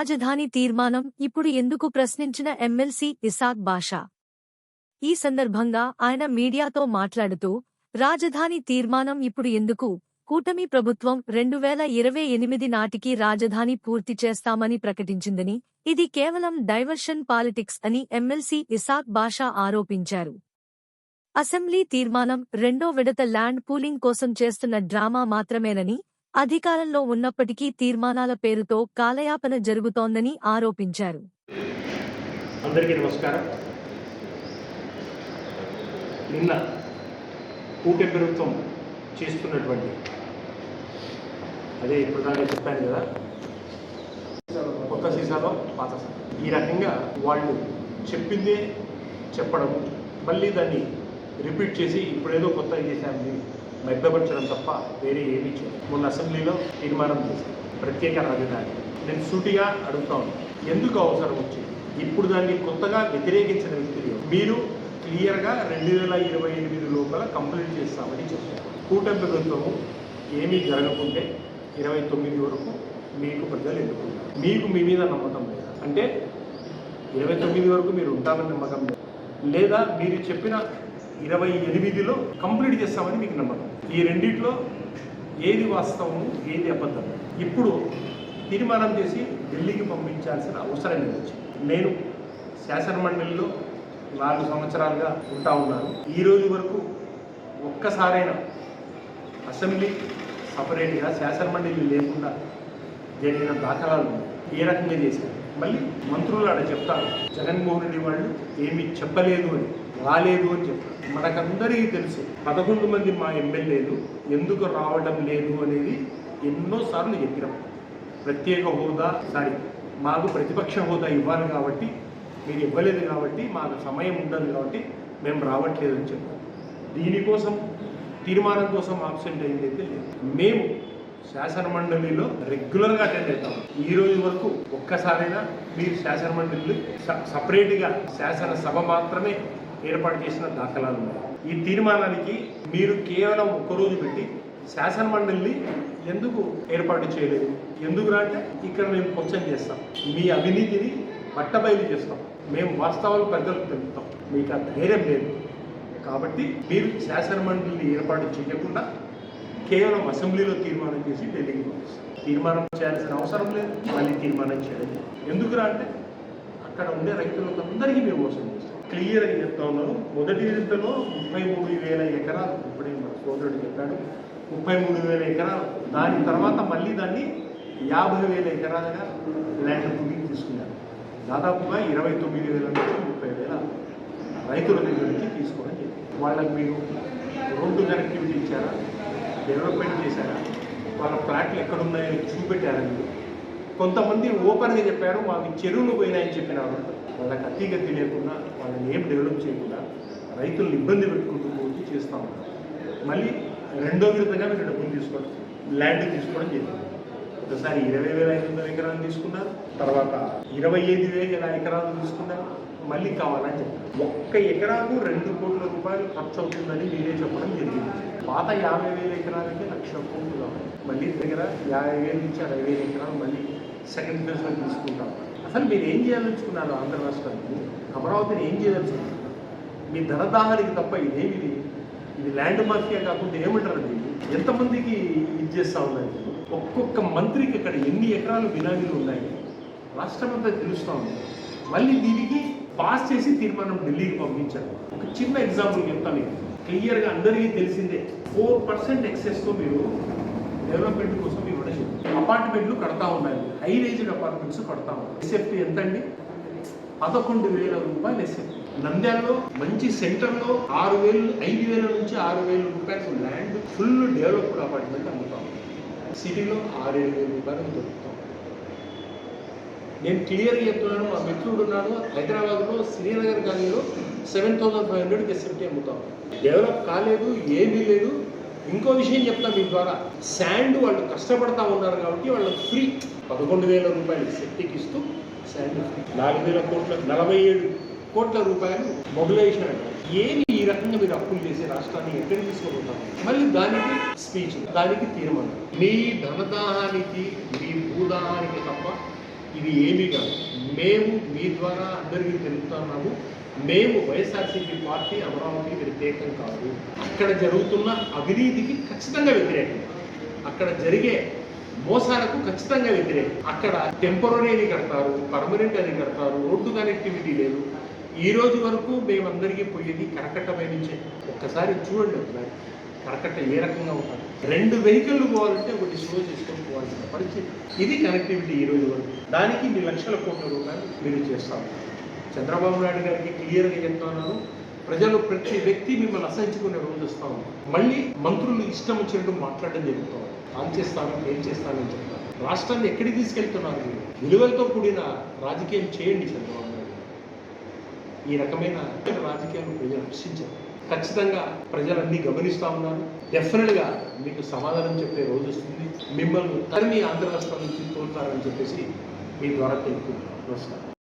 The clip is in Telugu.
రాజధాని తీర్మానం ఇప్పుడు ఎందుకు ప్రశ్నించిన ఎమ్మెల్సీ ఇసాక్ బాషా. ఈ సందర్భంగా ఆయన మీడియాతో మాట్లాడుతూ, రాజధాని తీర్మానం ఇప్పుడు ఎందుకు, కూటమి ప్రభుత్వం 2028 నాటికి రాజధాని పూర్తి చేస్తామని ప్రకటించిందని, ఇది కేవలం డైవర్షన్ పాలిటిక్స్ అని ఎమ్మెల్సీ ఇసాక్ బాషా ఆరోపించారు. అసెంబ్లీ తీర్మానం రెండో విడత ల్యాండ్ పూలింగ్ కోసం చేస్తున్న డ్రామా మాత్రమేనని, అధికారంలో ఉన్నప్పటికీ తీర్మానాల పేరుతో కాలయాపన జరుగుతోందని ఆరోపించారు. అందరికీ నమస్కారం. నిన్న కూటమి ప్రభుత్వం చేస్తున్నటువంటి అదే ఇప్పుడు దాకా చెప్పాను కదా, కొత్త సీసాలో పాత సీసా, ఈ రకంగా వాళ్ళు చెప్పిందే చెప్పడం, మళ్ళీ దాన్ని రిపీట్ చేసి ఇప్పుడేదో కొత్తగా చేశామని మభ్యపరచడం తప్ప వేరే ఏమీ చేయలేదు. మొన్న అసెంబ్లీలో తీర్మానం చేశారు ప్రత్యేక రాజధాని. నేను సూటిగా అడుగుతా ఉన్నాను, ఎందుకు అవసరం వచ్చింది? ఇప్పుడు దాన్ని కొత్తగా వ్యతిరేకించిన వ్యక్తులు మీరు క్లియర్గా 2028 లోపల కంప్లీట్ చేస్తామని చెప్పారు. కూటమి ప్రభుత్వము ఏమీ జరగకుంటే 29 వరకు మీకు ప్రజలు ఎన్నుకున్నారు. మీకు మీ మీద నమ్మకం లేదా? అంటే 29 వరకు మీరు ఉంటామని నమ్మకం లేదా? మీరు చెప్పిన 28లో కంప్లీట్ చేస్తామని మీకు నమ్మకం. ఈ రెండిట్లో ఏది వాస్తవము, ఏది అబద్ధం? ఇప్పుడు తీర్మానం చేసి ఢిల్లీకి పంపించాల్సిన అవసరం లేదు. నేను శాసనమండలిలో 4 సంవత్సరాలుగా ఉంటా ఉన్నాను. ఈ రోజు వరకు ఒక్కసారైనా అసెంబ్లీ సపరేట్గా శాసనమండలి లేకుండా జరిగిన దాఖలాలు ఏ రకంగా చేశారు? మళ్ళీ మంత్రులు ఆడ చెప్తారు, జగన్మోహన్ రెడ్డి వాళ్ళు ఏమీ చెప్పలేదు అని, రాలేదు అని చెప్తారు. మనకందరికీ తెలుసు 11 మంది మా ఎమ్మెల్యేలు ఎందుకు రావడం లేదు అనేది ఎన్నోసార్లు చెప్పినాం. ప్రత్యేక హోదా మాకు ప్రతిపక్ష హోదా ఇవ్వాలి కాబట్టి మీరు ఇవ్వలేదు, కాబట్టి మాకు సమయం ఉండదు కాబట్టి మేము రావట్లేదు అని చెప్పాం. దీనికోసం తీర్మానం కోసం ఆబ్సెంట్ అయిందైతే లేదు. మేము శాసనమండలిలో రెగ్యులర్గా అటెండ్ అవుతాము. ఈ రోజు వరకు ఒక్కసారైనా మీరు శాసనమండలి సపరేట్గా శాసనసభ మాత్రమే ఏర్పాటు చేసిన దాఖలాలు ఉన్నాయి. ఈ తీర్మానానికి మీరు కేవలం ఒక్కరోజు పెట్టి శాసనమండలిని ఎందుకు ఏర్పాటు చేయలేదు? ఎందుకురా అంటే ఇక్కడ మేము క్వశ్చన్ చేస్తాం, మీ అవినీతిని బట్టబయలు చేస్తాం, మేము వాస్తవాలు ప్రజలకు తెలుపుతాం. మీకు ఆ ధైర్యం లేదు కాబట్టి మీరు శాసనమండలిని ఏర్పాటు చేయకుండా కేవలం అసెంబ్లీలో తీర్మానం చేసి ఢిల్లీకి పంపిస్తాం. తీర్మానం చేయాల్సిన అవసరం లేదు, మళ్ళీ తీర్మానం చేయలేదు. ఎందుకురా అంటే అక్కడ ఉండే రైతులకు అందరికీ మేము మోసం చేస్తాం. క్లియర్గా చెప్తా ఉన్నాను. మొదటి విడతలో 33,000 ఎకరాలు, ఇప్పుడే మన సోదరుడు చెప్పాడు, 33,000 ఎకరాలు. దాని తర్వాత మళ్ళీ దాన్ని 50,000 ఎకరాలుగా ల్యాండ్ పూలింగ్ తీసుకున్నారు. దాదాపుగా 29,000 నుంచి 30,000 రైతుల దగ్గర నుంచి తీసుకోవడం జరిగింది. వాళ్ళకి మీరు రోడ్డు కనెక్టివిటీ ఇచ్చారా, డెవలప్మెంట్ చేశారా, వాళ్ళ ఫ్లాట్లు ఎక్కడున్నాయో చూపెట్టారా? మీరు కొంతమంది ఓపెన్గా చెప్పారు, మాకు చెరువులు పోయినాయని చెప్పినారు. వాళ్ళకి అతిగతి లేకుండా, వాళ్ళని ఏం డెవలప్ చేయకుండా రైతులను ఇబ్బంది పెట్టుకుంటూ పోతూ చేస్తూ ఉన్నారు. మళ్ళీ రెండో విడతగా మీరు డబ్బులు తీసుకోవడం, ల్యాండ్ తీసుకోవడం జరిగింది. ఒకసారి 20,500 ఎకరాలు తీసుకున్నారు, తర్వాత 25,000 ఎకరాలు తీసుకున్నారు, మళ్ళీ కావాలని చెప్పారు. ఒక్క ఎకరాకు 2 కోట్ల రూపాయలు ఖర్చు అవుతుందని మీరే చెప్పడం జరిగింది. పాత 50,000 ఎకరాలకి 1,00,000 కోట్లు కావాలి. మళ్ళీ దగ్గర 50,000 నుంచి 60,000 ఎకరాలు మళ్ళీ సెకండ్ ఫేజ్లో తీసుకుంటాం. అసలు మీరు ఏం చేయదలుచుకున్నారు? ఆంధ్ర రాష్ట్రానికి, అమరావతిని ఏం చేయదలుచుకున్నారు? మీ ధనదాహానికి తప్ప ఇదేమిది? ఇది ల్యాండ్ మాఫియా కాకుండా ఏమంటారు? అది ఎంతమందికి ఇది చేస్తూ ఉన్నారు? ఒక్కొక్క మంత్రికి ఇక్కడ ఎన్ని ఎకరాలు బినామీలు ఉన్నాయి రాష్ట్రం అంతా తెలుస్తూ ఉంది. మళ్ళీ దీనికి పాస్ చేసి తీర్మానం ఢిల్లీకి పంపించారు. ఒక చిన్న ఎగ్జాంపుల్ చెప్తాను మీకు, క్లియర్గా అందరికీ తెలిసిందే. 4% ఎక్సెస్తో మీరు డెవలప్మెంట్ కోసం ఇవ్వడం అపార్ట్మెంట్లు కడతా ఉన్నాయి, హై రేంజ్డ్ అపార్ట్మెంట్స్ కడతా ఉన్నాయి. ఎస్ఎఫ్టీ ఎంత అండి? 11,000 రూపాయలు ఎస్ఎఫ్టీ. నంద్యాలలో మంచి సెంటర్లో 5,000 నుంచి 6,000 రూపాయలు ల్యాండ్ ఫుల్ డెవలప్డ్ అపార్ట్మెంట్ అమ్ముతాం. సిటీలో 6,000 రూపాయలు దొరుకుతాం. నేను క్లియర్గా చెప్తున్నాను, మా మిత్రుడు ఉన్నాడు హైదరాబాద్లో శ్రీనగర్ కాలనీలో 7,500కి ఎస్ఎఫ్టీ అమ్ముతాం. డెవలప్ కాలేదు, ఏమీ లేదు. ఇంకో విషయం చెప్తాను మీ ద్వారా, శాండ్ వాళ్ళు కష్టపడతా ఉన్నారు కాబట్టి వాళ్ళకి ఫ్రీ 11,000 రూపాయలు ఎస్ఎఫ్టీకి ఇస్తూ శాండ్ ఫ్రీ. 4,000 కోట్ల 47 కోట్ల రూపాయలు మొబిలైజేషన్ అంటారు. ఏమి ఈ రకంగా మీరు అప్పులు చేసి రాష్ట్రాన్ని ఎక్కడికి తీసుకుపోతారు? మళ్ళీ దానికి స్పీచ్, దానికి తీర్మానం. మీ ధనదాహానికి, మీ భూదాహానికి తప్ప ఇది ఏమీ కాదు. మేము మీ ద్వారా అందరికీ తెలుపుతున్నాము, మేము వైఎస్ఆర్సీపీ పార్టీ అమరావతికి వ్యతిరేకం కాదు. అక్కడ జరుగుతున్న అవినీతికి ఖచ్చితంగా వ్యతిరేకం, అక్కడ జరిగే మోసాలకు ఖచ్చితంగా వ్యతిరేకం. అక్కడ టెంపరీ అని కడతారు, పర్మనెంట్ అని కడతారు, రోడ్డు కనెక్టివిటీ లేదు. ఈ రోజు వరకు మేమందరికీ పోయేది కరకట్ట నుంచే. ఒక్కసారి చూడండి, ఒకసారి కరకట్ట ఏ రకంగా ఉంటుంది. 2 వెహికల్లు పోవాలంటే ఒకటి స్లో చేసుకొని పోవాల్సిన పరిస్థితి. ఇది కనెక్టివిటీ ఈ రోజు వరకు. దానికి మీ లక్షల కోట్ల రూపాయలు మీరు చేస్తారు. చంద్రబాబు నాయుడు గారికి క్లియర్గా చెప్తున్నాను, ప్రజలు ప్రతి వ్యక్తి మిమ్మల్ని అసహించుకునే రోజు వస్తా ఉన్నారు. మళ్ళీ మంత్రులు ఇష్టం వచ్చినట్టు మాట్లాడడం జరుగుతాం. ఆన్ చేస్తాను, ఏం చేస్తానని చెప్తాను. రాష్ట్రాన్ని ఎక్కడికి తీసుకెళ్తున్నారు మీరు? విలువలతో కూడిన రాజకీయం చేయండి చంద్రబాబు నాయుడు. ఈ రకమైన రాజకీయాలు ప్రజలు రక్షించారు. ఖచ్చితంగా ప్రజలన్నీ గమనిస్తూ ఉన్నారు. డెఫినెట్గా మీకు సమాధానం చెప్పే రోజు వస్తుంది. మిమ్మల్ని తరిమి ఆంధ్ర రాష్ట్రం నుంచి తోలుతారని చెప్పేసి మీ ద్వారా తెలుపుకుంటున్నాను. నమస్కారం.